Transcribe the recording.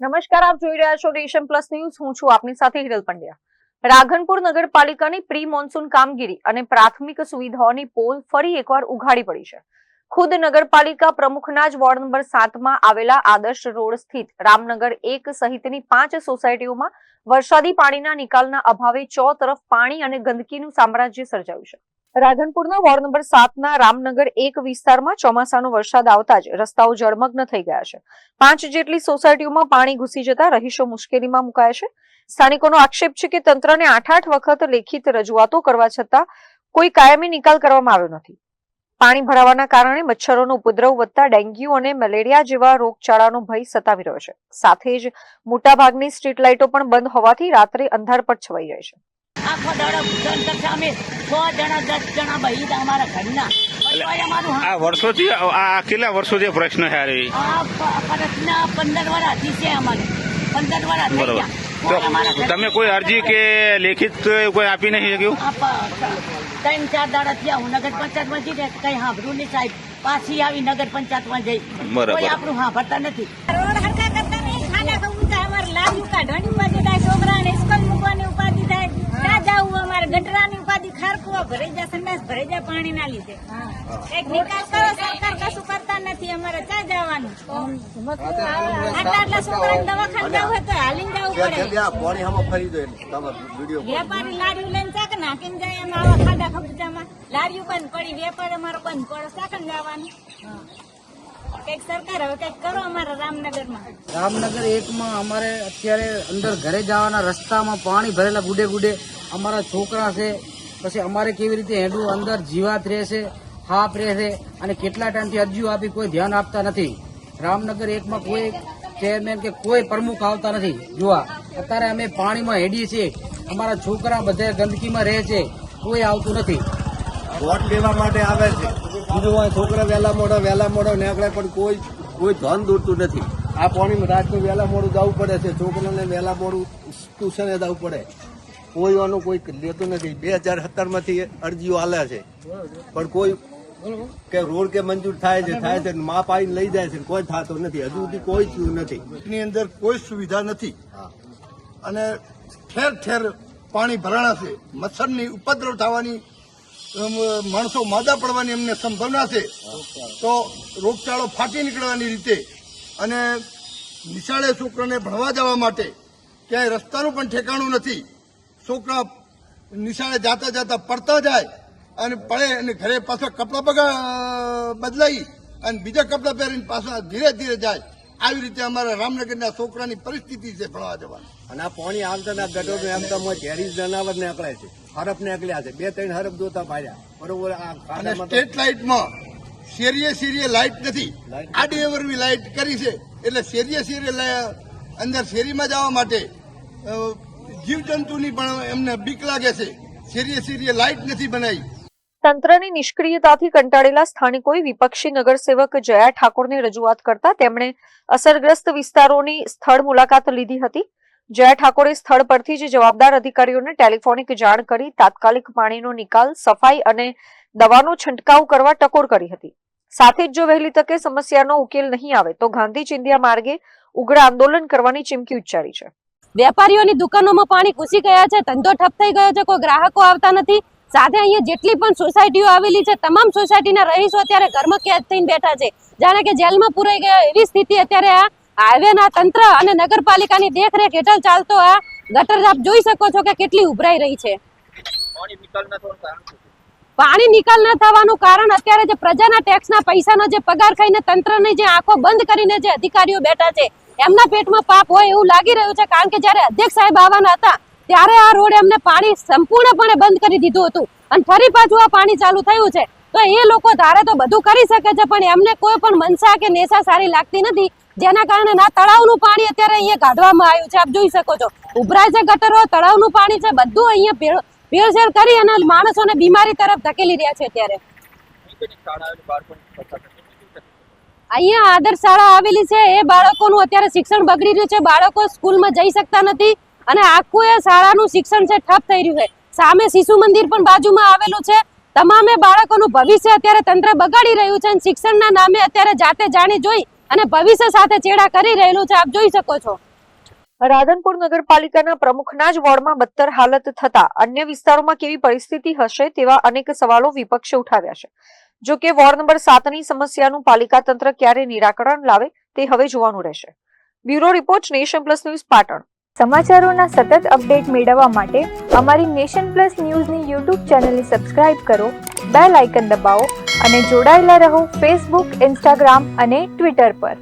નમસ્કાર, આપ જોઈ રહ્યા છો નેશન પ્લસ ન્યૂઝ. હું છું આપની સાથે હિરલ પંડ્યા. રાધનપુર નગરપાલિકાની પ્રી મોન્સૂન કામગીરી અને પ્રાથમિક સુવિધાઓની પોલ ફરી એકવાર ઉઘાડી પડી છે. ખુદ નગરપાલિકા પ્રમુખના જ વોર્ડ નંબર 7માં આવેલા આદર્શ રોડ સ્થિત રામનગર 1 સહિતની 5 સોસાયટીઓમાં વરસાદી પાણીના નિકાલના અભાવે ચોતરફ પાણી અને ગંદકીનું સામ્રાજ્ય સર્જાયું છે. રાધનપુરના વોર્ડ નંબર 7ના રામનગર 1 વિસ્તારમાં ચોમાસાનો વરસાદ આવતા જ રસ્તાઓ જળમગ્ન થઈ ગયા છે. 5 જેટલી સોસાયટીઓમાં પાણી ઘૂસી જતા રહીશો મુશ્કેલીમાં મુકાયા છે. સ્થાનિકોનો આક્ષેપ છે કે તંત્રને 8 વખત લેખિત રજૂઆતો કરવા છતાં કોઈ કાયમી નિકાલ કરવામાં આવ્યો નથી. પાણી ભરાવાના કારણે મચ્છરોનો ઉપદ્રવ વધતા ડેન્ગ્યુ અને મેલેરિયા જેવા રોગચાળાનો ભય સતાવી રહ્યો છે. સાથે જ મોટાભાગની સ્ટ્રીટ લાઇટો પણ બંધ હોવાથી રાત્રે અંધારપટ છવાઈ જાય છે. આખો દાડો ભૂષણ કરતા અમે 6 જણા 10 જણા ભાઈ અમારા ઘરના આ વર્ષોથી આ કેટલા વર્ષોથી પ્રશ્ન છે આ વર્ષના 15 વર્ષથી છે અમારે 15 વર્ષ થઈ ગયા. તમે કોઈ અરજી કે લેખિત કોઈ આપી નહીં શક્યું? 3-4 દાડા થયા. હું નગર પંચાયતમાં જઈ કઈ સાંભળ્યું નહીં સાહેબ. પાછી આવી નગર પંચાયતમાં જઈ કોઈ આપણું સાંભળતા નથી. રોડ હરકા કરતા નહીં, ખાના ખાવું થાય, અમારે લાવ્યું કાઢવાની ઉપાધિ થાય, છોકરાને સ્કૂલ મૂકવાની ઉપાધિ થાય, ના જવું અમારે ગટરાની ઉપાધિ, ખારકુવા ભરાઈ જાય, સંડાસ ભરાઈ જાય પાણી ના લીધે. એક નિકાલ કરો, સરકાર કશું કરતા નથી. અમારે ક્યાં જવાનું? આટલા છોકરાને દવાખાને જવું હોય તો હાલીને જવું પડે. વેપારી લારીઓ લઈને ચાક નાખીને જાય, એમાં આવા ખાડા ખબૂચામાં લારીઓ બંધ પડી, વેપાર અમારો બંધ પડે, ચાકન જવાનું. કઈક સરકાર હવે કઈક કરો અમારા રામનગરમાં. રામનગર 1માં અમારે અત્યારે અંદર ઘરે જવાના રસ્તામાં પાણી ભરેલા ગુડે ગુડે. અમારા છોકરા છે, પછી અમારે કેવી રીતે હેડવું, અંદર જીવાત રહેશે, હાપ રહેશે, અને કેટલા ટાઈમથી અરજીઓ આપી કોઈ ધ્યાન આપતા નથી. રામનગર 1માં કોઈ ચેરમેન કે કોઈ પ્રમુખ આવતા નથી જોવા. અત્યારે અમે પાણીમાં હેડીએ છીએ, અમારા છોકરા બધા ગંદકીમાં રહે છે, કોઈ આવતું નથી. વોટ લેવા માટે આવે છે, બીજું છોકરા વહેલા મોડો નીકળે પણ કોઈ ધન દોરતું નથી. આ પાણીમાં રાતનું વહેલા મોડું જવું પડે છે, છોકરાને વહેલા મોડું ટ્યુશને જવું પડે, કોઈ આનું કોઈ લેતું નથી. 2017માંથી અરજીઓ આલે છે પણ કોઈ કે રોડ કે મંજૂર થાય છે માપ આવીને લઈ જાય છે, કોઈ થતો નથી. હજુ સુધી કોઈ થયું નથી. ની અંદર કોઈ સુવિધા નથી અને ઠેર ઠેર પાણી ભરાણા છે. મચ્છરની ઉપદ્રવ થવાની, માણસો માદા પડવાની એમને સંભાવના છે. તો રોગચાળો ફાટી નીકળવાની રીતે અને નિશાળે છોકરાને ભણવા જવા માટે ક્યાંય રસ્તાનું પણ ઠેકાણું નથી. છોકરા નિશાળે જાતા પડતા જાય અને પડે અને ઘરે પાછા કપડાં બદલાઈ અને બીજા કપડાં પહેરીને પાછા ધીરે ધીરે જાય. આવી રીતે અમારા રામનગરના છોકરાની પરિસ્થિતિ છે ભણવા જવાની. અને આ પાણી આવતા ગટરો એમતા ઝેરી જનાવર નીકળે છે, હરફ નીકળ્યા છે, 2-3 હરફ જોતા પાડ્યા બરોબર. અને સ્ટ્રીટ લાઇટમાં શેરીએ લાઇટ નથી, આડી અવરવી લાઇટ કરી છે. એટલે શેરીએ અંદર શેરીમાં જવા માટે જીવજંતુની પણ એમને બીક લાગે છે. શેરીએ લાઇટ નથી બનાવી. તંત્રની નિષ્ક્રિયતાથી કંટાળેલા સ્થાનિકોએ વિપક્ષી નગરસેવક જયા ઠાકોરને રજૂઆત કરતા તેમણે અસરગ્રસ્ત વિસ્તારોની સ્થળ મુલાકાત લીધી હતી. જયા ઠાકોરે સ્થળ પરથી જ જવાબદાર અધિકારીઓને ટેલિફોનિક જાણ કરી તાત્કાલિક પાણીનો નિકાલ, સફાઈ અને દવાનો છંટકાવ કરવા ટકોર કરી હતી. સાથે જ જો વહેલી તકે સમસ્યાનો ઉકેલ નહીં આવે તો ગાંધી ચિંધ્યા માર્ગે ઉગ્ર આંદોલન કરવાની ચીમકી ઉચ્ચારી છે. વેપારીઓની દુકાનોમાં પાણી ઘૂસી ગયા છે, ધંધો ઠપ થઈ ગયો છે, કોઈ ગ્રાહકો આવતા નથી. સાથે અહીંયા જેટલી પણ સોસાયટીઓ આવેલી છે તમામ સોસાયટીના રહીશો અત્યારે ઘરમાં કેદ થઈને બેઠા છે, જાણે કે જેલમાં પુરાઈ ગયા એવી સ્થિતિ અત્યારે આ હાઈવેના તંત્ર અને નગરપાલિકાની દેખરેખ હેઠળ ચાલતો આ ગટર આપ જોઈ શકો છો કે કેટલી ઉભરાઈ રહી છે. પાણી નિકાલ ન થવાનું કારણ અત્યારે જે પ્રજાના ટેક્સના પૈસાનો જે પગાર ખાઈને તંત્રની જે આંખો બંધ કરીને જે અધિકારીઓ બેઠા છે એમના પેટમાં પાપ હોય એવું લાગી રહ્યું છે. કારણ કે જયારે અધ્યક્ષ સાહેબ આવવાના હતા ત્યારે આ રોડ એમને પાણી સંપૂર્ણપણે બંધ કરી દીધું હતું અને ફરી પાછું આ પાણી ચાલુ થયું છે. તો એ લોકો ધારે તો બધું કરી શકે છે પણ એમને કોઈ પણ મનસા કે નેસા સારી લાગતી નથી, જેના કારણે ના તળાવનું પાણી અત્યારે અહીંયા કાઢવામાં આવ્યું છે. આપ જોઈ શકો છો ઉભરાય છે ગટરો, તળાવનું પાણી છે, બધું અહીંયા ભેળસેળ કરી અને માણસોને બીમારી તરફ ધકેલી રહ્યા છે. અત્યારે અહીંયા આદર્શ શાળા આવેલી છે, એ બાળકોનું અત્યારે શિક્ષણ બગડી રહ્યું છે. બાળકો સ્કૂલમાં જઈ શકતા નથી અને આખું એ શાળાનું શિક્ષણ છે ઠપ થઈ રહ્યું છે. સામે શિશુ મંદિર પણ બાજુમાં આવેલું છે. તમામે બાળકોનું ભવિષ્ય અત્યારે તંત્ર બગાડી રહ્યું છે અને શિક્ષણના નામે અત્યારે જાતે જાણી જોઈ અને ભવિષ્ય સાથે ચેડા કરી રહેલું છે. આપ જોઈ શકો છો. રાધનપુર નગરપાલિકાના પ્રમુખના જ વોર્ડમાં બદતર હાલત થતા અન્ય વિસ્તારોમાં કેવી પરિસ્થિતિ હશે તેવા અનેક સવાલો વિપક્ષે ઉઠાવ્યા છે. જો કે વોર્ડ નંબર 7ની સમસ્યાનું પાલિકા તંત્ર ક્યારે નિરાકરણ લાવે તે હવે જોવાનું રહેશે. Bureau report, nation plus news, Patan. સમાચારોના સતત અપડેટ મેળવવા માટે અમારી નેશન પ્લસ ન્યૂઝની યુટ્યુબ ચેનલને સબસ્ક્રાઇબ કરો, બેલ આઇકન દબાવો અને જોડાયેલા રહો ફેસબુક, ઇન્સ્ટાગ્રામ અને ટ્વિટર પર.